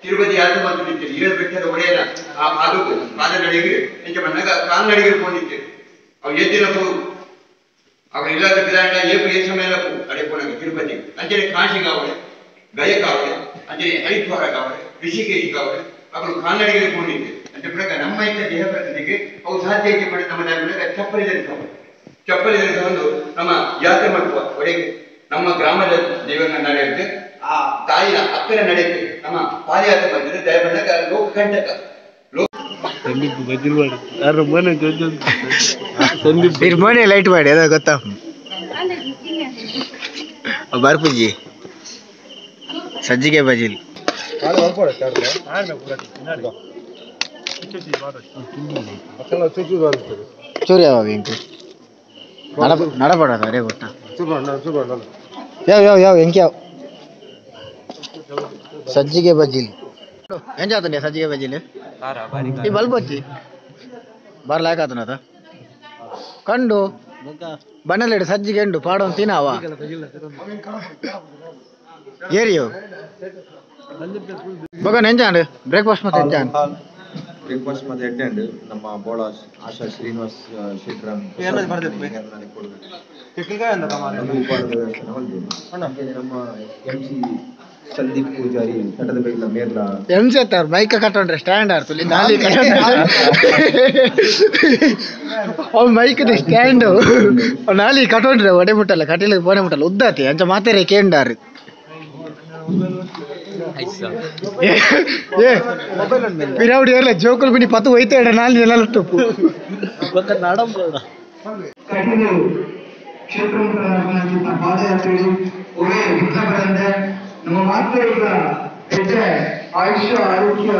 ತಿರುಪತಿ ಯಾತ್ರೆ ಬಂದಿದ್ದೀರಿ ಏಳು ಬೆಟ್ಟದ ಒಡೆಯನ ಆ ಭಾಗಕ್ಕೂ ಪಾದಗಳಿಗೆ ನಿಜ ಬಂದಾಗ ಕಾಲ್ನಡಿಗೆ ಹೋಗಿದ್ದೀರಿ ಅವು ಎದ್ದಿನಪ್ಪು ಅವ ಇಲ್ಲದ ಗಿರಾಂಡ ಏಪು ಏ ಸಮಯದಪ್ಪು ಅಡೆ ಪೋನಾಗ ತಿರುಪತಿ ಅಂಜನೆ ಕಾಶಿ ಕಾವಡೆ ಗಯ ಕಾವಡೆ ಅಂಜನೆ ಹರಿದ್ವಾರ ಕಾವಡೆ ಋಷಿಕೇಶಿ ಕಾವಡೆ ಅವರು ಕಾಲ್ನಡಿಗೆ ಹೋಗಿದ್ದೀರಿ ಅಂತ ಪ್ರಕಾರ ನಮ್ಮ ಇಂಥ ದೇಹ ಪ್ರಕೃತಿಗೆ ಅವು ಸಾಧ್ಯತೆ ಮಾಡಿ ನಮ್ಮ ದಾರಿ ಚಪ್ಪಲಿ ಧರಿಸಬಹುದು ಚಪ್ಪಲಿ ಧರಿಸಿಕೊಂಡು ನಮ್ಮ ಯಾತ್ರೆ ಮಾಡುವ ಒಡೆಗೆ ನಮ್ಮ ಗ್ರಾಮದ ದೇವರನ್ನ ನಡೆಯುತ್ತೆ ಆ ತಾಯಿನ ಅಕ್ಕನ ನಡೆಯುತ್ತೆ ನಮ್ಮ ಪಾದಯಾತ್ರೆ ಮಾಡಿದ್ರೆ ದಯ ಬಂದಾಗ ಲೋಕಕಂಟಕ ಮನೆ ಲೈಟ್ ಮಾಡಿ ಅದ ಗೊತ್ತಾ ಬರ್ಪುಜಿ ಸಜ್ಜಿಗೆ ಬಜಿಲ್ ಚೂರಿ ಯಾವ ಎಂಕು ನಡಪಡೋದು ಅದೇ ಗೊತ್ತಾ ಯಾವ ಎಂಕ್ಯಾವ್ ಸಜ್ಜಿಗೆ ಬಜಿಲ್ ಏನ್ ಜಾತನೆ ಸಜ್ಜಿಗೆ ಬಜಿಲ್ ಈ ಬಲ್ಬ್ ಹಚ್ಚಿ ಬರ್ಲಾಕತನದ ಕಂಡು ಬಣ್ಣಲೆಡು ಸಜ್ಜಿಗೆ ಎಂಡು ಪಾಡೋನ್ ತಿನ್ನವ ಏರಿಯೋ ಬಗನ್ ಎಂಜಾಂಡ್ ಬ್ರೇಕ್ಫಾಸ್ಟ್ ಮತ್ತೆ ಎಂಜಾಂಡ್ ಬ್ರೇಕ್ಫಾಸ್ಟ್ ಮತ್ತೆ ಎಡ್ಡೆಂಡ್ ನಮ್ಮ ಬೋಳ ಆಶಾ ಶ್ರೀನಿವಾಸ್ ಶೆಟ್ರನ್ ನಮ್ಮ ಎಂಸಿ ಸಂದೀಪ್ ಪೂಜಾರಿ ಕಟ್ಟದ ಬೇಕಿಲ್ಲ ಮೇರ್ಲ ಎಂಸಿ ಅತ್ತಾರ ಮೈಕ ಕಟ್ಟೊಂಡ್ರೆ ಸ್ಟ್ಯಾಂಡ್ ಆಡ್ತು ನಾಲಿ ಅವ್ ಮೈಕದ ಸ್ಟ್ಯಾಂಡ್ ನಾಲಿ ಕಟ್ಟೊಂಡ್ರೆ ಒಡೆ ಮುಟ್ಟಲ್ಲ ಕಟ್ಟಿಲಿಗೆ ಬೋಡೆ ಮುಟ್ಟಲ್ಲ ಉದ್ದಾತಿ ಅಂಚ ಮಾತಾರೆ ಕೇಂಡಾರು ಪಿರಾವಡಿ ಎಲ್ಲ ಜೋಕುಲು ಬಿಡಿ ಪತ್ತು ಹೋಯ್ತಾ ಇಡ ನಾಲಿ ನೆಲ ತಪ್ಪು ನಮ್ಮ ಮಾತೃಗ ಹೆಜ್ಜೆ ಆಯುಷ್ಯ ಆರೋಗ್ಯ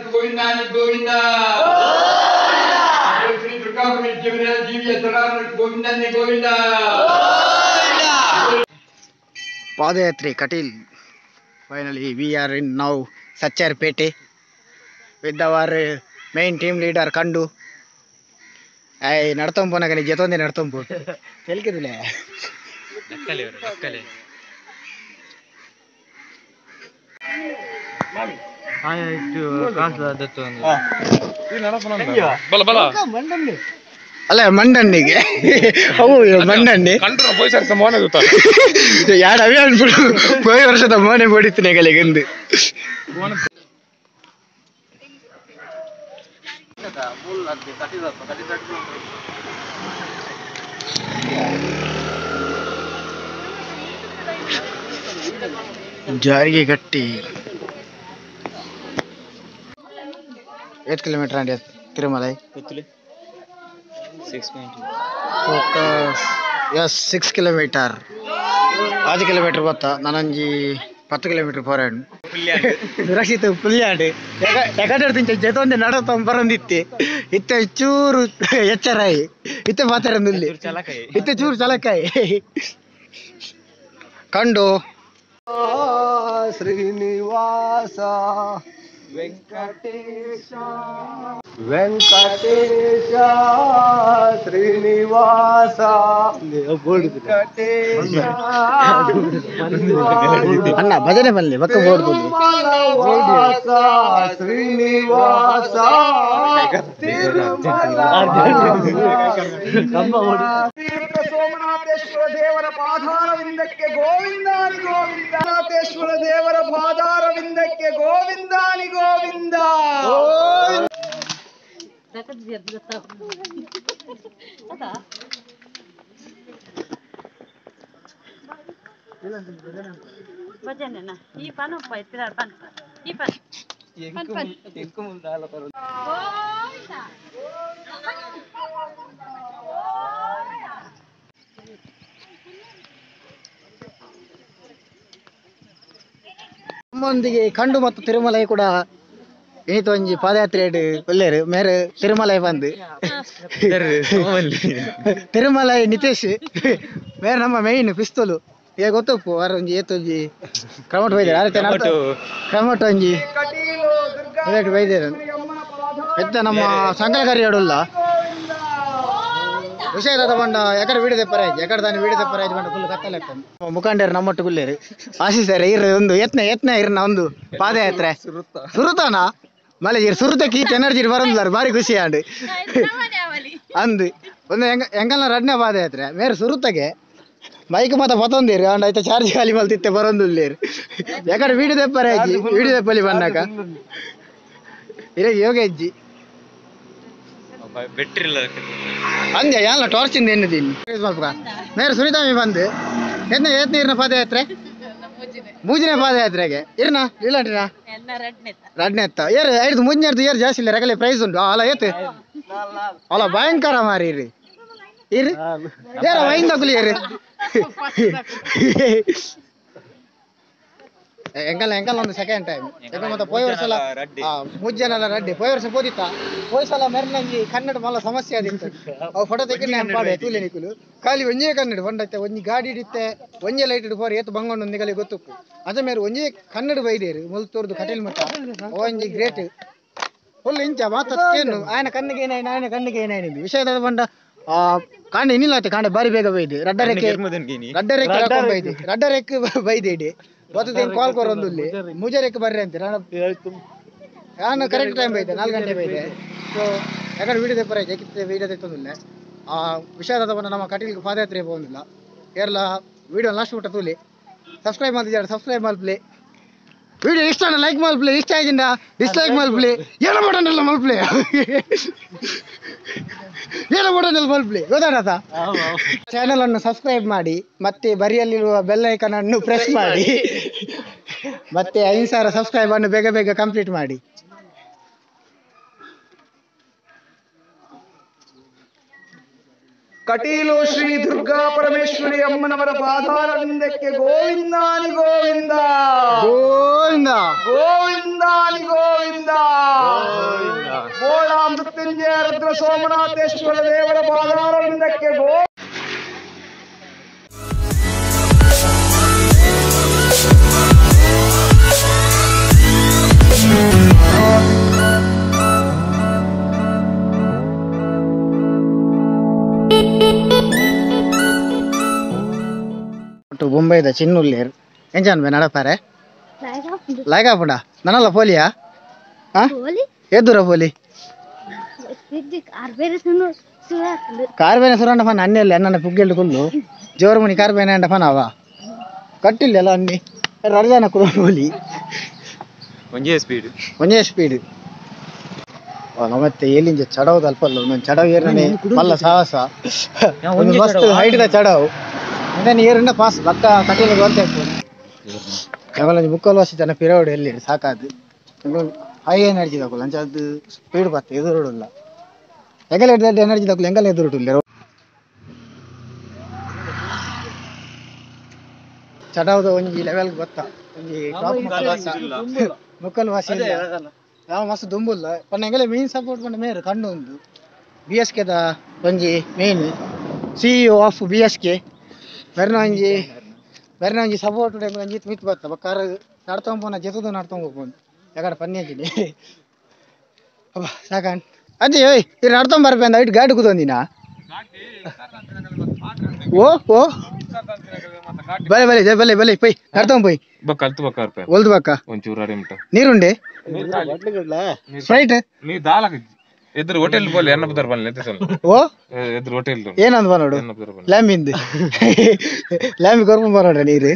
ಗೋವಿಂದ ಗೋವಿಂದ ಶ್ರೀ ದುರ್ಗಾಪುರಿ ಜೀವಿಯ ಗೋವಿಂದ ಗೋವಿಂದ ಪಾದಯಾತ್ರೆ Kateel finally we are in now Sacharpete with our main team leader ಕಂಡು ನಡ್ತಂಬೋನಾಗ ಜೊತೊಂದೆ ನಡ್ತಂಬೋ ತೆಲ್ಕಿದಿಲ್ಲ ಅಲ್ಲ ಮಂಡನ್ನಿಗೆ ಅವು ಮಂಡನ್ನಿ ಯಾರು ಅವೇ ಅನ್ಬಿಡು ಹೋಯ್ ವರ್ಷದ ಮೋನೆ ಹೊಡಿತೀನಿ ಗಲಿಗೆಂದು ಜಾರಿಗೆ ಗಟ್ಟಿ 8 किलोमीटर अंडे तिरुमलाई 6 किलोमीटर 5 किलोमीटर बत्ता नानंजी 10 किलोमीटर पोराಡು ಸುರಕ್ಷಿತ ಪುಲ್ಯಾಡು ಎಕಡೆ ತಿಂಚ ಜೊತೊಂದೆ ನಡತ ಬರಂದಿತ್ತೆ ಇತ್ತೆ ಚೂರು ಎಚ್ಚರಾಯಿ ಇತ್ತೆ ಮಾತಾಡಂದಿಲ್ಲಿ ಇತ್ತೆ ಚೂರು ಚಲಕಾಯಿ ಕಂಡು ಶ್ರೀನಿವಾಸ ವೆಂಕಟೇಶ ವೆಂಕಟೇಶ ಶ್ರೀನಿವಾಸ ವೆಂಕಟೇಶ ಅಣ್ಣ ಭಜನೆ ಬನ್ನಿ ಬಕ್ಕ ಬೋರ್ದು ಶ್ರೀನಿವಾಸ ಸೋಮನಾಥೇಶ್ವರ ದೇವರ ಪಾದಾರವಿಂದಕ್ಕೆ ಗೋವಿಂದಾನಿ ಗೋವಿಂದ ನಾಥೇಶ್ವರ ದೇವರ ಪಾದಾರವಿಂದಕ್ಕೆ ಗೋವಿಂದಾನಿ ಗೋವಿಂದ ಭಜನೆನಾ ಈ ಪನಪ್ಪ ಇತ್ತಿರ ಪನ್ ಈ ಪನ್ ಎಂಕು ಮುಂದಾಲ ಬರೋದು ನಮ್ಮೊಂದಿಗೆ ಕಂಡು ಮತ್ತು ತಿರುಮಲೈ ಕೂಡ ಏನಿತ್ತು ಒಂಜಿ ಪಾದಯಾತ್ರೆ ಒಳ್ಳೆರು ಮೇರೆ ತಿರುಮಲೈ ಬಂದು ತಿರುಮಲೈ ನಿತೇಶ್ ಮೇರೆ ನಮ್ಮ ಮೈನ್ ಪಿಸ್ತೂಲು ಈಗ ಗೊತ್ತಪ್ಪು ಅರ ಒಂಜಿ ಏತೊಂಜಿ ಕ್ರಮಟ್ ಬೈದೇರು ಕ್ರಮಟ್ ಒಂಜಿ ಬೈದೇರು ಎತ್ತ ನಮ್ಮ ಸಂಘಕಾರಿ ಅಡುಲ್ಲ ವಿಷಯ ತಗೊಂಡ ಎಕಡೆ ವಿಡಿದೆ ಪರಾಜ್ ಎಕಡೆ ತಾನು ವಿಡಿದೆ ಪರಾಜ್ ಬಂಡ ಫುಲ್ ಕತ್ತಲೆಕ್ಕ ಮುಖಂಡರು ನಮ್ಮೊಟ್ಟು ಗುಲ್ಲೇರು ಆಶಿಸ್ತಾರೆ ಇರ್ರಿ ಒಂದು ಯತ್ನ ಇರ್ನ ಒಂದು ಪಾದಯಾತ್ರೆ ಸುರುತಾನ ಮಳೆ ಸುರುತಕ್ಕೆ ಈತ ಎನರ್ಜಿ ಬರಂದಿಲ್ಲ ಭಾರಿ ಖುಷಿ ಆಂಡು ಅಂದು ಒಂದು ಎಂಗಲ್ನ ರಡ್ನೆ ಪಾದಯಾತ್ರೆ ಮೇರೆ ಸುರುತಗೆ ಬೈಕ್ ಮಾತ್ರ ಪತ್ತೊಂದಿರು ಅಂಡ್ ಆಯ್ತಾ ಚಾರ್ಜ್ ಖಾಲಿ ಮಲ್ತಿತ್ತೆ ಬರೋದಿಲ್ಲೇರು ಯಾಕಡೆ ವಿಡಿದೆ ಪರಾಜಿ ವಿಡಿದೆ ಪಲ್ಲಿ ಬಣ್ಣಕ ಇರ ಯೋಗ ಹೆಜ್ಜಿ ಅಂದೆ ಯಾಲ ಟಾರ್ಚ್ ಇಂದ ಎನ್ನದೀನಿ ಮೇರೆ ಸುರಿತಾಮಿ ಬಂದು ಎತ್ನ ಇರ್ನ ಪಾದಯಾತ್ರೆ ಮೂಜಿನ ಪಾದಯಾತ್ರೆಗೆ ಇರ್ನ ಇಲ್ಲಂಟ್ರಿನ ರಡ್ನೆ ಎತ್ತ ಏರು ಐದು ಮುಂಜಾನೆ ಏರು ಜಾಸ್ತಿ ಇಲ್ಲ ರಗಲೆ ಪ್ರೈಸ್ ಉಂಟು ಅಲ್ಲ ಏತ್ ಅಲ್ಲ ಭಯಂಕರ ಮಾರಿ ಇರಿ ಇರಿ ಏರ ವೈನ್ ತಗೊಳ್ಳಿ ಇರಿ ಎಂಕಲ್ ಒಂದು ಸೆಕೆಂಡ್ ಟೈಮ್ ಮತ್ತೆ ಪೋಯ್ ವರ್ಷ ಮುಜ್ಜನೆಲ್ಲ ರಡ್ಡಿ ಪೋಯ್ ವರ್ಷ ಪೋದಿತ್ತ ಪೋಯ್ ಸಲ ಮೆರ್ನಂಜಿ ಕನ್ನಡ ಮಲ್ಲ ಸಮಸ್ಯೆ ಆದಿತ್ತು ಅವು ಫೋಟೋ ತೆಗಿನ ಪಾಡೆ ತೂಲೆ ನಿಕುಲು ಖಾಲಿ ಒಂಜೇ ಕನ್ನಡ ಬಂಡತ್ತೆ ಒಂಜಿ ಗಾಡಿ ಹಿಡಿತ್ತೆ ಒಂಜೇ ಲೈಟ್ ಇಟ್ಟು ಫೋರ್ ಏತು ಬಂಗೊಂಡು ಒಂದಿಗಲಿ ಗೊತ್ತುಪ್ಪು ಅದ ಮೇಲೆ ಒಂಜೇ ಕನ್ನಡ ಬೈದೇರು ಮುಲ್ತೂರ್ದು ಕಟೀಲ್ ಮಠ ಒಂಜಿ ಗ್ರೇಟ್ ಫುಲ್ ಇಂಚ ಮಾತೇನು ಆಯನ ಕಣ್ಣಿಗೆ ಏನಾಯ್ತು ಆಯನ ಕಣ್ಣಿಗೆ ಏನಾಯ್ತು ವಿಷಯದ ಬಂಡ ಕಾಂಡೆ ಇನ್ನಿಲ್ಲ ಕಾಂಡೆ ಬಾರಿ ಬೇಗ ಬೈದೆ ರಡ್ಡರೆಕ್ಕೆ ಬೈದೇಡಿ ಗೊತ್ತೇನು ಕಾಲ್ ಕೊರೊಂದು ಮುಜಾರೆಕ್ಕೆ ಬರ್ರಿ ಅಂತೀರ ನಾನು ಕರೆಕ್ಟ್ ಟೈಮ್ ಬೈದೆ 4 ಗಂಟೆ ಬೈದೆ ಸೊ ಯಾಕಂದ್ರೆ ವಿಡಿಯೋ ಪರ ವಿಡಿಯೋ ತೆತ್ತೊಂದಿಲ್ಲ ಆ ವಿಷಯದ ಬಂದು ನಮ್ಮ ಕಟೀಲಿಗೆ ಪಾದಯಾತ್ರೆ ಹೋಗೋದಿಲ್ಲ ಎಲ್ಲ ವಿಡಿಯೋ ಲಾಸ್ಟ್ ಬಿಟ್ಟ ತೂಲಿ ಸಬ್ಸ್ಕ್ರೈಬ್ ಮಾಡ್ತಿದ್ದಾರೆ ಸಬ್ಸ್ಕ್ರೈಬ್ ಮಾಡ್ಲಿ ವಿಡಿಯೋ ಇಷ್ಟ ಲೈಕ್ ಮಾಡ್ಲಿ ಇಷ್ಟ ಆಗಿಂದ ಡಿಸ್ಲೈಕ್ ಮಾಡ್ಲಿ ಏನೋ ಮಾಡೋಣಲ್ಲ ಮಲ್ಪ್ಲಿ ಏನೋ ಮಾಡೋಣಲ್ಲ ಮಲ್ಪ್ಲಿ ಗೊತ್ತಾಡತ್ತ ಚಾನಲ್ ಅನ್ನು ಸಬ್ಸ್ಕ್ರೈಬ್ ಮಾಡಿ ಮತ್ತೆ ಬರಿಯಲ್ಲಿರುವ ಬೆಲ್ ಐಕಾನ್ ಅನ್ನು ಪ್ರೆಸ್ ಮಾಡಿ ಮತ್ತೆ 5,000 ಸಬ್ಸ್ಕ್ರೈಬ್ ಅನ್ನು ಬೇಗ ಕಂಪ್ಲೀಟ್ ಮಾಡಿ. ಕಟೀಲು ಶ್ರೀ ದುರ್ಗಾ ಪರಮೇಶ್ವರಿ ಅಮ್ಮನವರ ಪಾದಾರವಿಂದಕ್ಕೆ ಗೋವಿಂದಾನಿ ಗೋವಿಂದ ಗೋವಿಂದ ಗೋವಿಂದಾನಿ ಗೋವಿಂದ. ಗೋಳ ಮೃತ್ಯುಂಜಯ ರುದ್ರ ಸೋಮನಾಥೇಶ್ವರ ದೇವರ ಪಾದಾರವಿಂದಕ್ಕೆ ಗೋ. ಬೊಂಬೈದ ಚಿನ್ನುಲ್ಲೇರ್ ಎಂಜಾನ್ ಬೇ ನಡಪಾರೆ ಲಾಯ್ಕಾಪುಂಡ ನನಲ್ಲ ಪೋಲಿಯಾ ಎದ್ದುರ ಪೋಲಿ ಕಾರ್ಬೇನೆ ಸುರಂಡ ಫನ್ ಅನ್ನೆಲ್ಲ ನನ್ನ ಪುಗ್ಗೆಲ್ಡು ಕುಲ್ಲು ಜೋರ್ಮುನಿ ಕಾರ್ಬೇನೆ ಅಂಡ ಫನ್ ಅವ ಕಟ್ಟಿಲ್ಲ ಅನ್ನಿ ರಡ್ದಾನ ಕುಲ ಪೋಲಿ ಒಂಜೇ ಸ್ಪೀಡ್ ಮತ್ತೆ ಎಲ್ಲಿಂದ ಚಡವ್ ಅಲ್ಪಲ್ಲ ಒಂದೊಂದು ಚಡವ್ ಏರನೆ ಮಲ್ಲ ಸಾಹಸ ಮಸ್ತ್ ಹೈಟ್ದ ಚಡವ್ ಇಂದನೆ ಏರಿಂದ ಪಾಸ್ ಬಕ್ಕ ಕಟೀಲು ಗೋಲ್ತೆ ಯಾವಲ್ಲ ಮುಕ್ಕಲ್ ವರ್ಷ ಜನ ಪಿರವಡ್ ಎಲ್ಲಿ ಸಾಕಾದು ಹೈ ಎನರ್ಜಿ ತಗೊಳ್ಳ ಅಂಚದು ಸ್ಪೀಡ್ ಬತ್ತೆ ಎದುರುಡಲ್ಲ ಎಗಲ ಎನರ್ಜಿ ತಗೊಳ್ಳ ಎಂಗಲ್ಲ ಎದುರುಡಿಲ್ಲ ಚಡವದ ಒಂಜಿ ಲೆವೆಲ್ ಗೊತ್ತ ಒಂಜಿ ಮುಕ್ಕಲ್ ವಾಸಿ ಯಾವ ಮಸ್ತ್ ದುಂಬುಲ್ಲ ಪನ್ನ ಎಂಗಲ ಮೇನ್ ಸಪೋರ್ಟ್ ಪಂಡ ಮೇರು ಕಂಡು ಉಂದು BSK ದ ಒಂಜಿ ಮೇನ್ CEO ಆಫ್ BSK ಬೇರೆ ಒಂಜಿ ಸಪೋರ್ಟ್ ಒಂಜಿ ಮಿತ್ ಬತ್ತ ಬಕ್ಕಾರ ನಡ್ತೊಂಬೋನ ಜೆತುದು ನಡ್ತೊಂಬೋನು ಯಾಕಡೆ ಪನ್ನೇಜಿನಿ ಅಬ್ಬ ಸಾಕಂಡ್ ಅಜ್ಜಿ ಓಯ್ ಇದು ನಡ್ತೊಂಬ ಬರ್ಬೇ ಅಂದ ಐಟ್ ಗಾಡಿ ಕೂತೊಂದಿನ ಓ ಬಲೆ ಪೈ ನಡ್ತೊಂಬ ಪೈ ಒಲ್ದು ಬಕ್ಕ ನೀರುಂಡೆ ಸ್ಪ್ರೈಟ್ ಎದುರು ಹೋಟೆಲ್ ಬೋಲ್ ಎನ್ನ ಬದರ್ ಬನ್ನಿ ಓ ಎದುರು ಹೋಟೆಲ್ ಏನಂದ್ ಬನ್ನೋಡು ಲ್ಯಾಂಬಿಂದು ಲ್ಯಾಂಬಿ ಕೊರ್ಕೊಂಡ್ ಬರೋಡ್ರ ನೀರು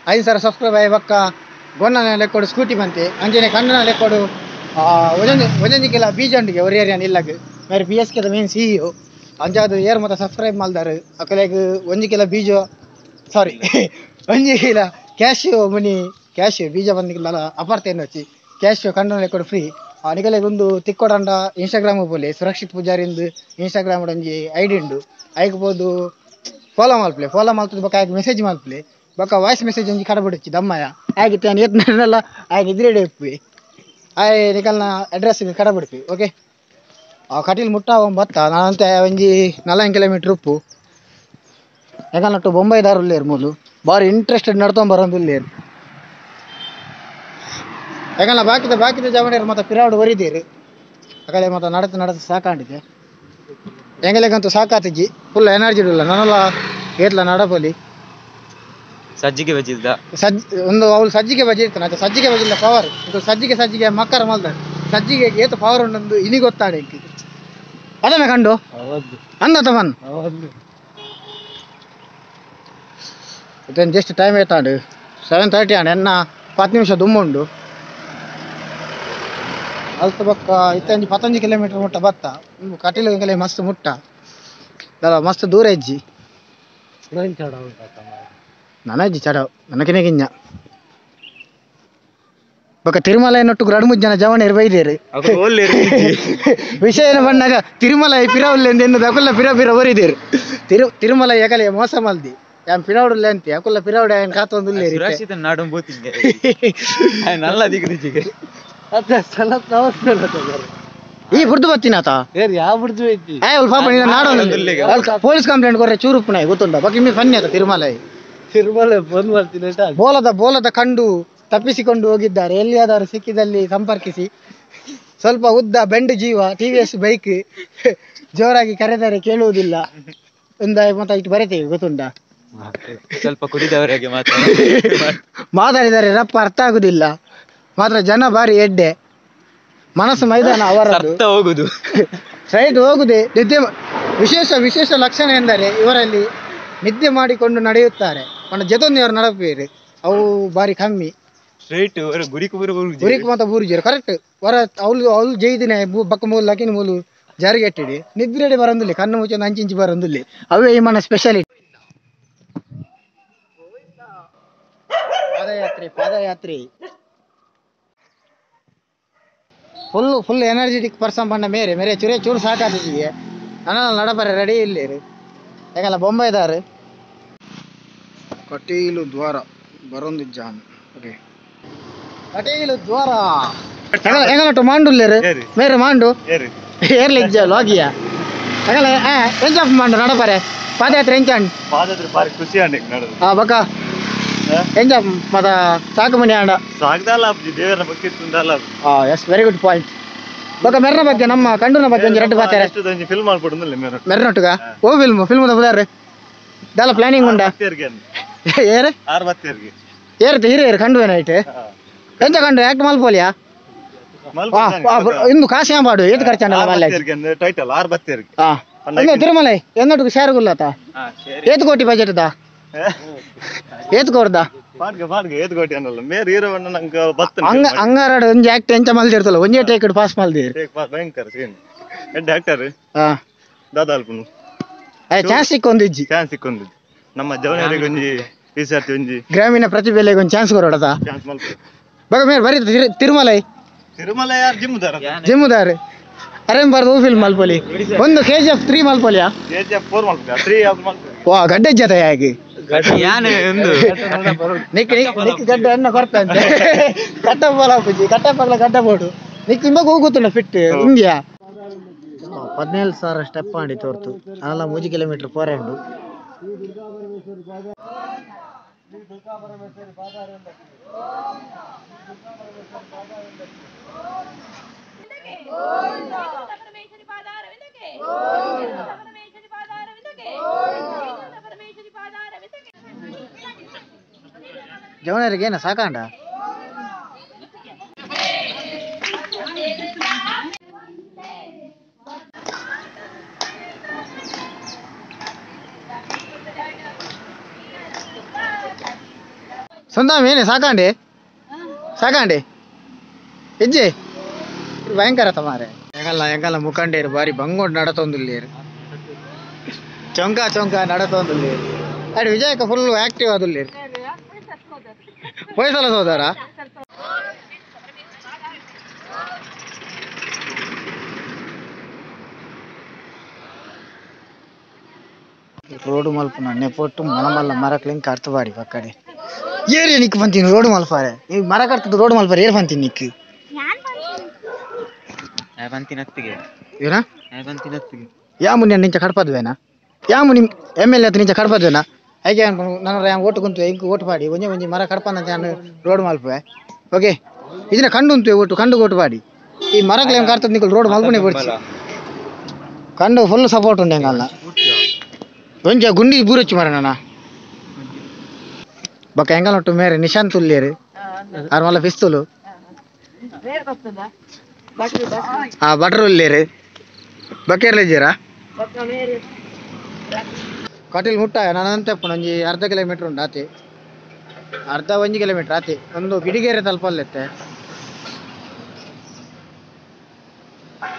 5,000 ಸಬ್ಸ್ಕ್ರೈಬ್ ಆಗಿ ಬಕ್ಕ ಗೊಣ್ಣನ ಲೆಕ್ಕೊಡು ಸ್ಕೂಟಿ ಬಂತೆ ಅಂಜನೆ ಕಣ್ಣನ ಲೆಕ್ಕೊಡು ಒಂದೊಂದಿಗೆಲ್ಲ ಬೀಜಂಡಿಗೆ ಅವ್ರ ಏರಿಯಾ ನಿಲ್ಲಗೆ ಬೇರೆ BSK ದ ಮೇನ್ CEO ಅಂಜಾದು ಏರ್ ಮತ್ತೆ ಸಬ್ಸ್ಕ್ರೈಬ್ ಮಾಡ್ದಾರು ಅಕ್ಕಲೆಗ್ ಒಂಜಿಗೆಲ್ಲ ಬೀಜ ಸಾರಿ ಒಂಜಿಗೆಲ್ಲ ಕ್ಯಾಶ್ ಮನಿ ಕ್ಯಾಶ್ ಬೀಜ ಬಂದಿಲ್ಲ ಅಪಾರ್ಥ ಏನು ಹಚ್ಚಿ ಕ್ಯಾಶ್ ಕಣ್ಣನ ಲೆಕ್ಕೊಡು ಫ್ರೀ ನಿಗಲೆ ಒಂದು ತಿಕ್ಕೊಡಂಡ ಇನ್ಸ್ಟಾಗ್ರಾಮ್ ಬೋಲೆ ಸುರಕ್ಷಿತ್ ಪೂಜಾರಿಂದು ಇನ್ಸ್ಟಾಗ್ರಾಮ್ ಒಂಜಿ ID ಉಂಡು ಆಯ್ಕಬೋದು ಫಾಲೋ ಮಲ್ತದ ಬಕ್ಕ ಆಯ್ಕೆ ಮೆಸೇಜ್ ಮಲ್ಪ್ಲೆ ಬಕ್ಕ ವಾಯ್ಸ್ ಮೆಸೇಜ್ ಒಂಜಿ ಕಡಬಿಡಚ್ಚಿ ದಮ್ಮಯ್ಯ ಆಗಿತ್ತು ನಾನು ಎತ್ನೆಲ್ಲ ಆಯ್ಕೆ ಇದ್ರೇಡೆ ಇಪ್ಪಿ ಆಯ್ ನಿಕಲ್ನ ಅಡ್ರೆಸ್ ಕಡಬಿಡ್ಪಿ ಓಕೆ ಕಟೀಲ್ ಮುಟ್ಟ ಬತ್ತ ನಾನಂತ ಒಂಜಿ 40 ಕಿಲೋಮೀಟ್ರ್ ಉಪ್ಪು ಯಾಕಂದ್ರೆ ಬೊಂಬೈ ದಾರುಲ್ಲೇರು ಮೂಲು ಬಾರಿ ಇಂಟ್ರೆಸ್ಟೆಡ್ ನಡ್ತೊಂಬರೋದಿಲ್ಲೇರು ಯಾಕಂದ್ರೆ ಬಾಕಿದ ಜವಣಿಯರು ಮತ್ತೆ ಪಿರಾವಡ್ ಹೊರಿದೀರು ಅಕಡೆ ಮತ್ತೆ ನಡತ ಸಾಕಾಂಡಿದೆ ಎಂಗಲೆಗಂತೂ ಸಾಕಾತಿಜ್ಜಿ ಫುಲ್ ಎನರ್ಜಿ ಇಲ್ಲ ನನ್ನಲ್ಲ ಏತ್ಲ ನಡಪಲಿ ಸಜ್ಜಿಗೆ ಬಜ್ಜಿದ್ದ ಒಂದು ಅವಳು ಸಜ್ಜಿಗೆ ಬಜ್ಜಿ ಇರ್ತಾನೆ ಅದು ಸಜ್ಜಿಗೆ ಬಜ್ಜಿಲ್ಲ ಪವರ್ ಇದು ಸಜ್ಜಿಗೆ ಮಕ್ಕರ ಮಲ್ದಾನೆ ಸಜ್ಜಿಗೆ ಏತು ಪವರ್ ಉಂಟು ಇನಿ ಗೊತ್ತಾಡೆ ಅದನ್ನ ಕಂಡು ಅಂದ ತಮನ್ ಜಸ್ಟ್ ಟೈಮ್ ಆಯ್ತಾಂಡು 7:30 ಆಂಡ್ ಎನ್ನ 10 ನಿಮಿಷ ದುಮ್ಮುಂಡು ಅಲ್ಪ ಪಕ್ಕ ಇತ್ತಂಜಿ 15 ಕಿಲೋಮೀಟರ್ ಮುಟ್ಟ ಬತ್ತ ಕಟೀಲು ಮಸ್ತ್ ಮುಟ್ಟ ಮಸ್ತ್ ದೂರ ಇಜ್ಜಿ ನನಜ್ಜಿ ಚಡವ್ ನನಕಿನೇ ಗಿಂಜ ಬೊಕ್ಕ ತಿರುಮಲ ಏನೊಟ್ಟು 2-3 ಜನ ಜವಣೇರು ಬೈದೇರು ವಿಷಯ ಬಂದಾಗ ತಿರುಮಲ ಪಿರವಲ್ಲೆಂದು ಎನ್ನುದು ಅಕುಲ್ಲ ಪಿರ ಬರಿದೇರು ತಿರುಮಲ ಎಕಲೆ ಮೋಸ ಮಲ್ದಿ ಯಾನ್ ಪಿರವಡುಲ್ಲ ಅಂತೆ ಅಕುಲ್ಲ ಪಿರವಡ ಏನ್ ಕಾತೊಂದುಲ್ಲೆ ನಾಡು ಬೋತಿಂಗೆ ನಲ್ಲ ದಿಗ್ರಿಜಿಗೆ ಈ ಬುಡ್ದು ಬತ್ತಿನಾತ ಯಾವ ಬಿಡ್ದು ಐತಿ ಪಾಪ ನಾಡು ಪೊಲೀಸ್ ಕಂಪ್ಲೇಂಟ್ ಕೊರ್ರೆ ಚೂರುಪ್ಪುನ ಗೊತ್ತುಂಟ ಬಾಕಿ ಮೀ ಫನ್ನಿ ಆತ ತಿರುಮಲ ಬಂದ್ ಮಾಡ್ತೀನಿ ಬೋಲದ ಕಂಡು ತಪ್ಪಿಸಿಕೊಂಡು ಹೋಗಿದ್ದಾರೆ ಎಲ್ಲಿಯಾದರೂ ಸಿಕ್ಕಿದಲ್ಲಿ ಸಂಪರ್ಕಿಸಿ ಸ್ವಲ್ಪ ಉದ್ದ ಬೆಂಡು ಜೀವ TVS ಬೈಕ್ ಜೋರಾಗಿ ಕರೆದರೆ ಕೇಳುವುದಿಲ್ಲ ಮತ್ತೆ ಇಟ್ಟು ಬರೀತೇವೆ ಗೊತ್ತುಂಟ ಸ್ವಲ್ಪ ಕುಡಿದವರಿಗೆ ಮಾತಾಡಿದರೆ ರಪ್ಪ ಅರ್ಥ ಆಗುದಿಲ್ಲ ಮಾತ್ರ ಜನ ಬಾರಿ ಎಡ್ಡೆ ಮನಸ್ಸು ಮೈದಾನ ಅವರದ್ದು ಹೋಗುದು ಸ್ಟ್ರೈಟ್ ಹೋಗುದೇ ನಿದ್ದೆ ವಿಶೇಷ ಲಕ್ಷಣ ಎಂದರೆ ಇವರಲ್ಲಿ ನಿದ್ದೆ ಮಾಡಿಕೊಂಡು ನಡೆಯುತ್ತಾರೆ ಜೊತೊಂದಿಯವರು ನಡಪೇರು ಅವು ಬಾರಿ ಕಮ್ಮಿ ಸ್ಟ್ರೈಟ್ ಗುರಿಕು ಮತ್ತೆ ಬೂರಿಜೇರು ಕರೆಕ್ಟ್ ಹೊರ ಅವಳು ಜೈದಿನ ಬಕ್ಕ ಮೂಲ ಲಕಿನ ಮೂಲು ಜಾರಿಗೆಟ್ಟಿಡಿ ನಿದ್ರೆಡಿ ಬರಂದಿಲ್ಲ ಕಣ್ಣು ಮುಚ್ಚಿ ಒಂದು ಅಂಚಿಂಚಿ ಬರಂದಿಲ್ಲ ಅವೇ ಈ ಮನ ಸ್ಪೆಷಾಲಿಟಿ ಪಾದಯಾತ್ರೆ ಫುಲ್ ಎನರ್ಜೆಟಿಕ್ ಪರ್ಸನ್ ಬಂದ ಮೇರೆ ಚೂರು ಸಾಕಾಗ್ತಿದ್ದೀವಿ ನನ್ನ ನಡಬರ ರೆಡಿ ಇಲ್ಲೇರು ಯಾಕಲ್ಲ ಬೊಂಬೈದಾರು ಕಟೀಲು ದ್ವಾರ ಬರೊಂದಿಜ್ಜಾನು ಓಕೆ ಕಟೀಲು ದ್ವಾರ ಎಂಗಲಟ್ಟು ಮಾಂಡುಲ್ಲೇರು ಮೇರೆ ಮಾಂಡು ಏರ್ಲಿಜ್ಜ ಲಾಗಿಯ ಎಂಗಲ ಎಂಜಾಪ್ ಮಾಂಡು ನಡಬರೆ ಪಾದಯಾತ್ರೆ ಎಂಚಾಂಡ್ ಪಾದಯಾತ್ರೆ ಬಾರಿ ಖುಷಿ ಅಂಡಿ ನಡದು ಬಕ ಎಂಜಾಪ್ ಮತ ಸಾಕು ಮನೆ ಆಂಡ ಸಾಕ್ದಲ್ಲ ದೇವರ ಭಕ್ತಿ ತುಂದಲ್ಲ ಎಸ್ ವೆರಿ ಗುಡ್ ಪಾಯಿಂಟ್ ಬಕ ಮೆರ್ನ ಬಗ್ಗೆ ನಮ್ಮ ಕಂಡುನ ಬಗ್ಗೆ ಒಂದು ಎರಡು ಬಾತಾರೆ ಫಿಲ್ಮ್ ಮಾಡ್ಬಿಡುದಿಲ್ಲ ಮೆರ್ನೊಟ್ಟುಗ ಓ ಫಿಲ್ಮ್ ಬುದಾರೆ ದಾಲ ಪ್ಲಾನಿಂಗ್ ಉಂಡ ಏರು ಏರ್ತು ಹಿರಿಯರು ಕಂಡುವೆ ನೈಟ್ ಎಂತ ಕಂಡು ಆಕ್ಟ್ ಮಲ್ಪೋಲಿಯಾ ಇಂದು ಕಾಶಿ ಪಾಡು ಏತ್ ಖರ್ಚು ಟೈಟಲ್ ತಿರುಮಲ ಎನ್ನೊಟ್ಟಿಗೆ ಶೇರ್ ಗುಲ್ಲತ ಏತ್ ಕೋಟಿ ಬಜೆಟ್ ದ ಏತ್ ಕೋರ್ದ ಹಂಗಾರಾಡು ಒಂಜಿ ಆಕ್ಟ್ ಎಂಚ ಮಲ್ದಿರ್ತಲ್ಲ ಒಂಜೇ ಟೇಕ್ ಪಾಸ್ ಮಲ್ದಿರಿ ಭಯಂಕರ ಚಾನ್ಸ್ ಸಿಕ್ಕೊಂದಿಜ್ಜಿ ನಮ್ಮ ಜವನರಿಗೆ ಒಂಜಿ ವಿದ್ಯಾರ್ಥಿ ಒಂಜಿ ಗ್ರಾಮೀಣ ಪ್ರತಿಭೆಗೆ ಒಂದು ಚಾನ್ಸ್ ಕೊರೋಡದ ಚಾನ್ಸ್ ಮಲ್ಪ ಬಗ ಮೇರೆ ಬರೀ ತಿರುಮಲ ಯಾರು ಜಿಮ್ಮುದಾರ ಅರೇಂ ಬಾರ್ದು ಫಿಲ್ಮ್ ಮಲ್ಪೊಲಿ ಒಂದು KGF 3 ಮಲ್ಪೊಲಿಯಾ KGF 4 ಮಲ್ಪ 3 ಯಾವ್ದು ಮಲ್ಪ ವಾ ಗಡ್ಡೆ ಜೊತೆ ಹೇಗೆ ಯಾನೆ ಒಂದು ನಿಕ್ ಗಡ್ಡೆ ಅನ್ನ ಕೊಡ್ತಂತೆ ಕಟ್ಟಪ್ಪಗಳ ಗಡ್ಡೆ ಬೋಡು ನಿಕ್ ನಿಮಗೆ ಹೋಗುತ್ತಲ್ಲ ಫಿಟ್ ಹಿಂಗ್ಯಾ 17,000 ಸ್ಟೆಪ್ ಮಾಡಿ ತೋರ್ತು ನಾನೆಲ್ಲ 3 ಕಿಲೋಮೀಟರ್ ಪೋರೆಂಡು ಜವನರಿಗೆ ಏನ ಸಾಕಾಂಡ ಸಂದಾಮ ಏನೇ ಸಾಕಾಂಡೆ ಹೆಜ್ಜೆ ಭಯಂಕರ ತಮಾರೆ ಎಂಗಲ್ಲ ಮುಖಂಡೇರು ಬಾರಿ ಬಂಗೋಡ್ ನಡತೊಂದುಲ್ಲೇರು ಚೊಂಕ ನಡತೊಂದುಲ್ಲೇರು ಅಡಿ ವಿಜಯಕ ಫುಲ್ ಆಕ್ಟಿವ್ ಆದುಲ್ಲೇರು ವಯಸ್ಸಲ್ಲ ಸೋದರ ರೋಡ್ ಮಲ್ಪನ ನೆಪೊಟ್ಟು ಮನಮಲ್ಲ ಮರ ಕ್ಲಿಂಕ್ ಅರ್ಥವಾಡಿ ಪಕ್ಕಡೆ ಏರಿ ನಿಕ್ ಬಂತೀನಿ ರೋಡ್ ಮಲ್ಪಾರೆ ಈ ಮರ ಕಟ್ತದ ರೋಡ್ ಮಲ್ಪಾರೆ ಏರ್ ಬಂತೀನಿ ನಿಕ್ ಏನ ಯಾ ಮುನ್ನ ನಿಂಚ ಕಡ್ಪದ್ವೇನಾ ಯಾ ಮುನಿ MLA ಹತ್ರ ನಿಂಚ ಕಡ್ಪದ್ವೇನಾ ಹಾಗೆ ನನ್ನ ಓಟು ಕುಂತು ಇಂಕು ಓಟು ಪಾಡಿ ಒಂಜಿ ಮರ ಕಡ್ಪಂದಂತೆ ನಾನು ರೋಡ್ ಮಲ್ಪೆ ಓಕೆ ಇದನ್ನ ಕಂಡು ಓಟು ಪಾಡಿ ಈ ಮರಕ್ಲೇಮ್ ಕಾರ್ತದ ನಿಕಲ್ ರೋಡ್ ಮಲ್ಪನೆ ಬರ್ಚಿ ಕಂಡು ಫುಲ್ ಸಪೋರ್ಟ್ ಉಂಡೆ ಹೆಂಗಲ್ಲ ಒಂಚ ಗುಂಡಿ ಬೂರೊಚ್ಚು ಮರ ನಾನ ಬಕ್ಕ ಹೆಂಗಲ್ ಒಟ್ಟು ಮೇರೆ ನಿಶಾಂತ್ ಉಲ್ಲೇರು ಅವ್ರ ಮಲ್ಲ ಪಿಸ್ತೂಲು ಬಟ್ರ್ ಉಲ್ಲೇರು ಬಕ್ಕೇರ್ಲಿದ್ದೀರಾ ಕಟೀಲ್ ಮುಟ್ಟ ನಾನು ಅಂತೆಪ್ಪು ಒಂಜಿ ಅರ್ಧ ಕಿಲೋಮೀಟರ್ ಉಂಡು ಆತಿ ಅರ್ಧ 1 ಕಿಲೋಮೀಟರ್ ಆತಿ ಒಂದು ಗಿಡಿಗೇರೆ ತಲುಪಲ್ಲತ್ತೆ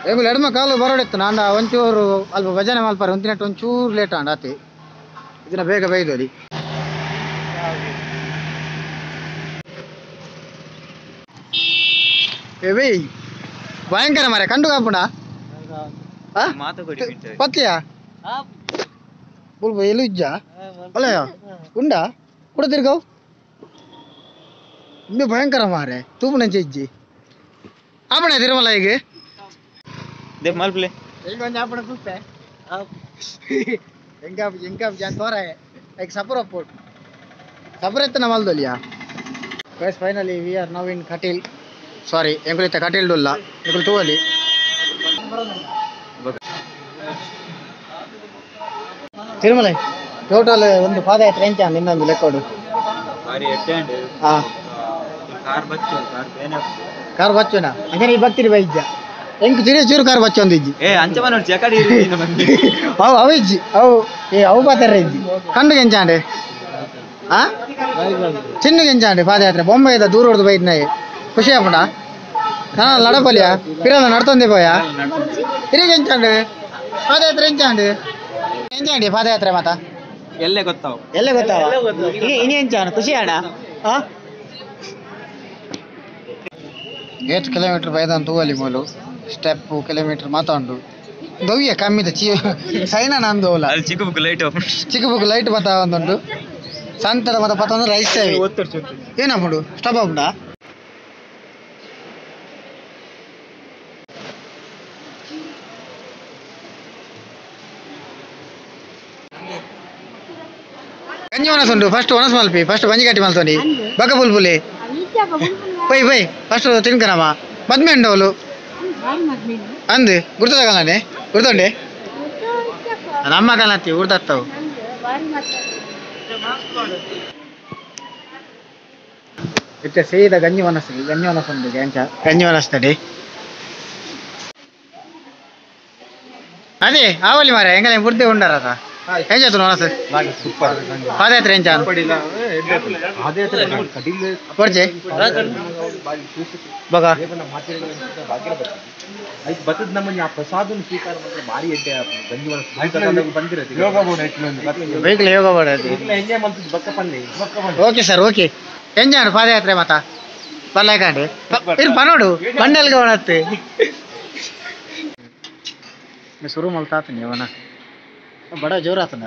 ಏಗುಲು ಎಡಮ ಕಾಲು ಬರೋಡಿತ್ತು ನಾಂಡ ಒಂಚೂರು ಅಲ್ಪ ಭಜನೆ ಮಲ್ಪಾರೆ ಒಂದಿನಟ್ಟು ಒಂಚೂರು ಲೇಟ್ ಆಂಡ ಆತಿ ಇದನ್ನ ಬೇಗ ಬೈದೋಲಿ ಬೈ ಭಯಂಕರ ಮಾರೆ ಕಂಡು ಕಾಪುಂಡ ಪತ್ಲಿಯಾ ಬುಲ್ಬ ಎಲು ಇಜ್ಜ ಅಲ್ಲಯ್ಯ ಉಂಡಾ ಕೂಡ ತಿರ್ಗವು ಇನ್ನೂ ಭಯಂಕರ ಮಾರೆ ತೂಪು ನಂಚೆ ಇಜ್ಜಿ ಆಪಣ ತಿರುಮಲ ಈಗ ಮಲ್ಪ್ಲೆ ಈಗ ಒಂದು ಆಪಣ ಕೂಪೆ ಎಂಕ ಜಾನ್ ತೋರ ಈಗ ಸಪುರ ಪೋಟ್ ಸಪುರ ಎತ್ತನ ಮಲ್ದೊಲಿಯಾ guys finally we are now in Kateel sorry ಎಂಕುಲಿತ್ತ ಕಟೀಲ್ ಡುಲ್ಲ ಎಂಕುಲು ತೂವಲಿ ತಿರುಮಲ ಟೋಟಲ್ ಒಂದು ಪಾದಯಾತ್ರೆ ಎಂಚ ನಿನ್ನೊಂದು ಲೆಕ್ಕೋಡು ಕಾರ್ ಬಚ್ಚೋನ ಹಂಗೆ ಈ ಭಕ್ತಿರಿ ಬೈಜ್ಜ ಎಂಕ್ ಚಿರಿ ಚೂರು ಕಾರ್ ಬಚ್ಚೊಂದು ಇಜ್ಜಿ ಅವು ಅವು ಇಜ್ಜಿ ಅವು ಪಾತ್ರ ಇಜ್ಜಿ ಕಂಡು ಎಂಚಾಂಡೆ ಚಿನ್ನಗೆ ಎಂಚಾಂಡೆ ಪಾದಯಾತ್ರೆ ಬೊಂಬೈದ ದೂರ ಹೊಡೆದು ಬೈದ್ನಾಯಿ ಖುಷಿ ಆಪುಂಡ ನಾನು ಲಡಪಲಿಯಾ ಪಿರಲ್ಲ ನಡ್ತೊಂದೆ ಪೋಯ ತಿರುಗಿ ಎಂಚಾಂಡೆ ಪಾದಯಾತ್ರೆ ಎಂಚಾಂಡಿ ಪಾದಯಾತ್ರೆ ಮಾತ ಎಲ್ಲೇ ಗೊತ್ತಾವ ಇನಿ ಎಂಚಾಣ ಖುಷಿ ಅಣ್ಣ 8 ಕಿಲೋಮೀಟರ್ ಬೈದಂತೂ ಅಲ್ಲಿ ಮೂಲು ಸ್ಟೆಪ್ ಕಿಲೋಮೀಟರ್ ಮಾತಾಡು ಗವ್ಯ ಕಮ್ಮಿದ ಸೈನಾ ನಂದು ಓಲ ಚಿಕ್ಕ ಬುಕ್ ಲೈಟ್ ಬತ್ತ ಒಂದುಂಟು ಸಂತರ ಮತ ಪತ್ತ ಒಂದು ರೈಸ್ ಏನಪ್ಪುಡು ಸ್ಟಪ್ ಅಪ್ಪುಡ ಗಂಜಿ ಒನಸ್ ಉಂಟು ಫಸ್ಟ್ ಒನಸ್ ಮಲ್ಪಿ ಫಸ್ಟ್ ಬಂಜಿ ಕಟ್ಟಿ ಮಲ್ತೋನಿ ಬಕ ಬುಲ್ಬುಲಿ ಪೈ ಫಸ್ಟ್ ತಿನ್ಕನಮ್ಮ ಮದ್ಮೆ ಉಂಡವಲು ಅಂದು ಗುರ್ತದಾಗಲನೆ ಗುರ್ತೊಂಡೆ ನಮ್ಮ ಕಾಲತ್ತಿ ಗುರ್ತತ್ತವು ಇತ್ತೆ ಸೀದಾ ಗಂಜಿ ಒನಸ್ ಉಂಟು ಗಂಜಿ ಒನಸ್ ತಡಿ ಅದೇ ಆವಲಿ ಮಾರ ಹೆಂಗಲೇ ಬುರ್ದೆ ಉಂಡಾರದ ಎಂಜಾತು ಒನಸ್ ಪಾದಯಾತ್ರೆ ಎಂಚ ಕೊಡ್ಚೆ ಬಗ ವೆಹಿಕಲ್ ಯೋಗ ಓಕೆ ಸರ್ ಓಕೆ ಎಂಜಾಡು ಪಾದಯಾತ್ರೆ ಮತ ಬಲ್ಲಾಯ್ಕಾಂಡೆ ಇರು ಪನೋಡು ಬಂಡೆಲ್ಗೆ ಒಣತ್ತೆ ಶುರು ಮಲ್ತಾತೀನಿ ಅವನ ಬಡ ಜೋರ್ ಆತನ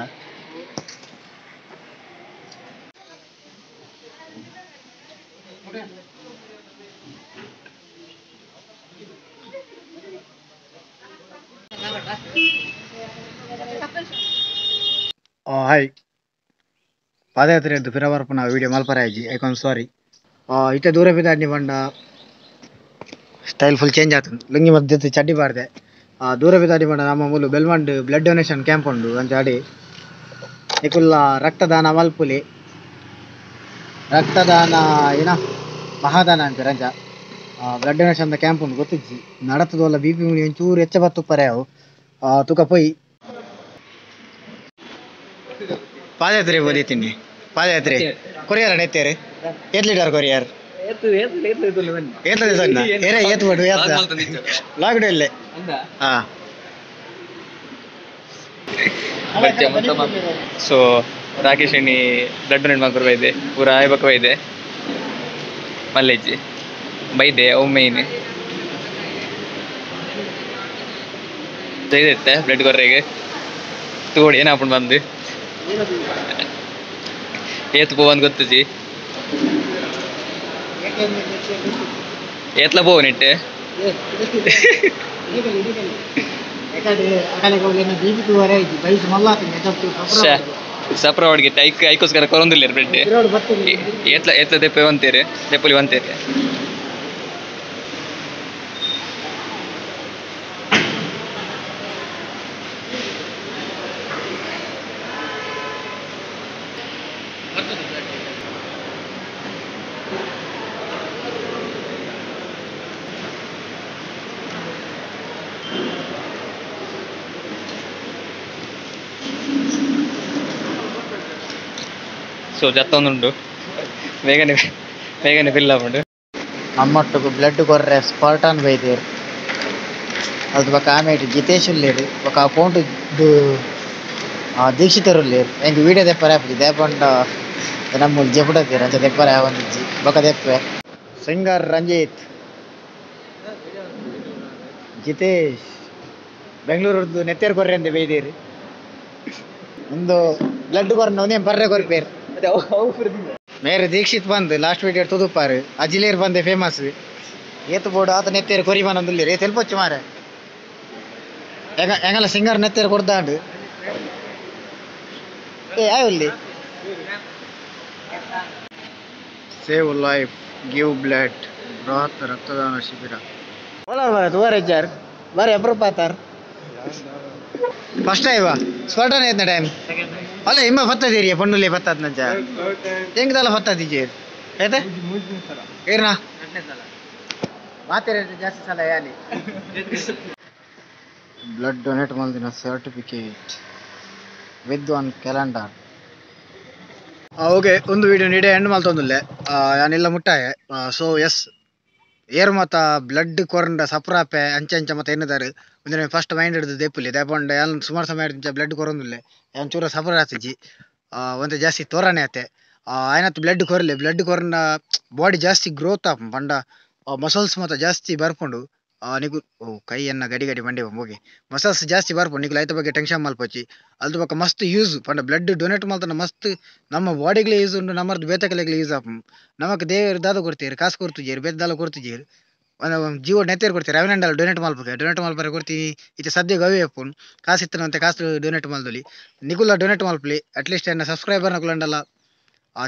ಹಾಯ್ ಪಾದಯಾತ್ರೆ ಅಂತ ಪಿರವರ್ಪಣ ವಿಡಿಯೋ ಮಲ್ಪರಾಯ್ಜಿ ಐಕೊಂದು ಸಾರಿ ಇತ್ತೆ ದೂರ ಬಿದ್ದಾಡ್ನಿ ಬಂಡ ಸ್ಟೈಲ್ ಫುಲ್ ಚೇಂಜ್ ಆತನು ಲುಂಗಿ ಮಧ್ಯೆ ಚಡ್ಡಿ ಬಾರ್ದೆ ದೂರ ಬಿದ್ದಾಡಿ ಬಂಡ ನಮ್ಮ ಮೂಲು ಬೆಲ್ಮಂಡ್ ಬ್ಲಡ್ ಡೊನೇಷನ್ ಕ್ಯಾಂಪ್ ಉಂಡು ಅಂಚಾಡಿ ನಿಕುಲ್ಲ ರಕ್ತದಾನ ಮಲ್ಪುಲಿ ರಕ್ತದಾನ ಏನ ಮಹಾದಾನ ಅಂತಾರೆ ಅಂಚ ಬ್ಲಡ್ ಡೊನೇಷನ್ ಕ್ಯಾಂಪ್ ಉಂಡು ಗೊತ್ತಿಜ್ಜಿ ನಡತದಲ್ಲ ಬಿ ಪಿ ಮುನಿ ಒಂಚೂರು ಹೆಚ್ಚ ಬತ್ತು ಪರೆ ಅವು ತುಕ ಪೊಯ್ ಪಾದಯಾತ್ರೆ ಬೋದಿತ್ತೀನಿ ಪಾದಯಾತ್ರೆ ಕೊರಿಯರ್ ನೆತ್ತೇರು 8 litre courier lockdown so Rakesh ಎಣ್ಣಿ ಬ್ಲಡ್ ಡೊನೇಟ್ ಮಾಡ್ಕೊಂಡು ಬೈದೆ ಪೂರ ಆಯ್ಬಕ್ಕ ಬೈದೆ ಮಲ್ಲೆಜ್ಜಿ ಬೈದೆ ಒಮ್ಮೆಯಿನಿ ತೆಗೆದಿತ್ತೆ ಬ್ಲಡ್ ಕೊರ್ರೆಗೆ ತೋಡಿ ಏನಾಪುಂಡು ಬಂದು ಏತ್ ಪೋವಂದು ಗೊತ್ತುಜಿ ಏತ್ಲ ಪೋವನಿಟ್ಟೆ ಸಪ್ರ ಹೊಡ್ಗಿಟ್ಟು ಐಕೋಸ್ಕರ ಕೊರೊಂದಿಲ್ಲ bread ಏತ್ಲ ದೆಪ್ಪೆ ಒಂತೇರಿ ದೆಪ್ಪಲಿ ಒಂತೇರಿ so చెత్తందుండు వేగనే వేగనే fill అవ్వండు అమ్మట్టుకు blood కొర్రే Spartan బయదేరు అది ఒక ఆమె జితేష్ లేరు ఒక అకౌంట్ దీక్షిತರು లేరు ఇంక వీడియో తెప్పారు దేపంట ನಮ್ಮೂರು ಜಪಡತ್ತೀರ ಅಂತ ತೆಪ್ಪರ ಯಾವನಿಜ್ಜಿ ಬೊಕ ತೆಪ್ಪೆ ಸಿಂಗರ್ ರಂಜಿತ್ ಜಿತೇಶ್ ಬೆಂಗಳೂರದ್ದು ನೆತ್ತೇರು ಕೊರ್ರೆ ಅಂತ ಬೈದೇರಿ ಒಂದು ಬ್ಲಡ್ ಕೊರ್ನ ಒಂದೇ ಪರ್ರೆ ಕೊರ್ಪೇರು ಮೇರೆ ದೀಕ್ಷಿತ್ ಬಂದು ಲಾಸ್ಟ್ ವೀಡಿಯೋ ತುದುಪಾರು ಅಜಿಲೇರ್ ಬಂದೆ ಫೇಮಸ್ ಏತು ಬೋಡು ಆತ ನೆತ್ತೇರು ಕೊರಿಮನೊಂದುಲ್ಲೇರಿ ತೆಲ್ಪೊಚ್ಚು ಮಾರೆ ಎಂಗಲ್ಲ ಸಿಂಗರ್ ನೆತ್ತೇರು ಕೊಡ್ದಾಂಡು ಏ ಆಯಲ್ಲಿ ಸೇವ್ ಲೈಫ್ ಗಿವ್ ಬ್ಲಡ್ ಬೃಹತ್ ರಕ್ತದಾನ ಶಿಬಿರ ತೋರಿದ್ದಾರೆ ಬಾರಿ ಅಪರೂಪ ಆತಾರ ಫಸ್ಟ್ ಟೈಮ್ ಸ್ಪರ್ಟನ್ ಐತನ ಟೈಮ್ ಅಲ್ಲ ಇಮ್ಮ ಬತ್ತದೀರಿ ಪಣ್ಣುಲಿ ಬತ್ತದ ನಂಚ ಹೆಂಗದಲ್ಲ ಬತ್ತದೀಜಿ ಐತೆ ಏರ್ನಾ ಮಾತೇರ ಜಾಸ್ತಿ ಸಲ ಯಾಲಿ ಬ್ಲಡ್ ಡೊನೇಟ್ ಮಾಡಿನ certificate with one calendar okay ಒಂದು ವಿಡಿಯೋ ನೀಡೆ ಎಂಡ್ ಮಲ್ತೊಂದುಲ್ಲೆ ಯಾನೆಲ್ಲ ಮುಟ್ಟಾಯ ಸೊ ಎಸ್ ಏರ್ ಮತ್ತ ಬ್ಲಡ್ ಕೊರಂಡ ಸಪ್ರಾಪೆ ಅಂಚೆ ಅಂಚೆ ಮತ್ತೆ ಎನ್ನದಾರು ಒಂದಿನ ಫಸ್ಟ್ ಮೈಂಡ್ ಹಿಡಿದು ದೇಪುಲಿ ದೇಪಂಡ ಯಾನ್ ಸುಮಾರು ಸಮಯ ಹಿಡಿದು ಬ್ಲಡ್ ಕೊರೊಂದುಲ್ಲೆ ಯಾನ್ ಚೂರ ಸಪ್ರ ಆತಿಜಿ ಒಂತೆ ಜಾಸ್ತಿ ತೋರನೆ ಆತೆ ಆಯ್ನತ್ತು ಬ್ಲಡ್ ಕೊರಲೆ ಬ್ಲಡ್ ಕೊರಂಡ ಬಾಡಿ ಜಾಸ್ತಿ ಗ್ರೋತ್ ಆಪ ಪಂಡ ಮಸಲ್ಸ್ ಮತ್ತ ಜಾಸ್ತಿ ಬರ್ಪುಂಡು ನಿಗು ಕೈಯನ್ನ ಗಡಿ ಗಡಿ ಮಂಡಿ ಹೋಗಿ ಮಸಲ್ಸ್ ಜಾಸ್ತಿ ಬರ್ಪುಂಡು ನಿಗು ಲೈತ ಬಗ್ಗೆ ಟೆನ್ಷನ್ ಮಲ್ಪೊಚ್ಚಿ ಅಲ್ದ ಬಕ್ಕ ಮಸ್ತ್ ಯೂಸ್ ಪಂಡ ಬ್ಲಡ್ ಡೊನೇಟ್ ಮಲ್ತನ ಮಸ್ತ್ ನಮ್ಮ ಬಾಡಿಗ್ಲೇ ಯೂಸ್ ಉಂಡು ನಮ್ಮದು ಬೇತಕಲೆಗ್ಲೇ ಯೂಸ್ ಆಪು ನಮಕ್ ದೇವರು ದಾದ ಕೊಡ್ತೀರಿ ಕಾಸು ಕೊಡ್ತಿದ್ದೀರಿ ಬೇತದಾಲ ಕೊಡ್ತಿದ್ದೀರಿ ಜೀವ ನೆತ್ತೇರು ಕೊಡ್ತೀರಿ ಅವಿನಂಡಲ್ಲ ಡೊನೇಟ್ ಮಲ್ಪಗೆ ಡೊನೇಟ್ ಮಲ್ಪರೆ ಕೊಡ್ತೀವಿ ಇತ್ತೆ ಸದ್ಯ ಗವಿ ಅಪ್ಪುಂಡು ಕಾಸು ಇತ್ತನಂತೆ ಕಾಸು ಡೊನೇಟ್ ಮಲ್ದೊಲಿ ನಿಗುಲ್ಲ ಡೊನೇಟ್ ಮಲ್ಪಲಿ ಅಟ್ಲೀಸ್ಟ್ ಎನ್ನ ಸಬ್ಸ್ಕ್ರೈಬರ್ ನಕುಲಂಡಲ್ಲ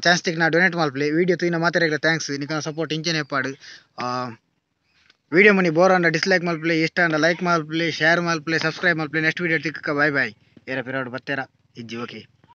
ಚಾನ್ಸ್ ತಿಕ್ ನಾ ಡೊನೇಟ್ ಮಲ್ಪಲಿ ವಿಡಿಯೋ ತೂಯಿನ ಮಾತಾಡಿದ್ರೆ ಥ್ಯಾಂಕ್ಸ್ ನಿಖನ ಸಪೋರ್ಟ್ ಇಂಚನೆ ಪಾಡು ವಿಡಿಯೋ ಮನಿ ಬೋರ್ ಅಂಡ ಡಿಸ್ಲೈಕ್ ಮಲ್ಪಲಿ ಇಷ್ಟ ಅಂಡ ಲೈಕ್ ಮಲ್ಪಲಿ ಶೇರ್ ಮಲ್ಪಲಿ ಸಬ್ಸ್ಕ್ರೈಬ್ ಮಲ್ಪಲಿ ನೆಕ್ಸ್ಟ್ ವಿಡಿಯೋ ತಿಕ್ಕ ಬಾಯ್ ಬಾಯ್ ಏರ ಪಿರಾಡು ಬತ್ತೇರ ಇಜ್ಜಿ ಓಕೆ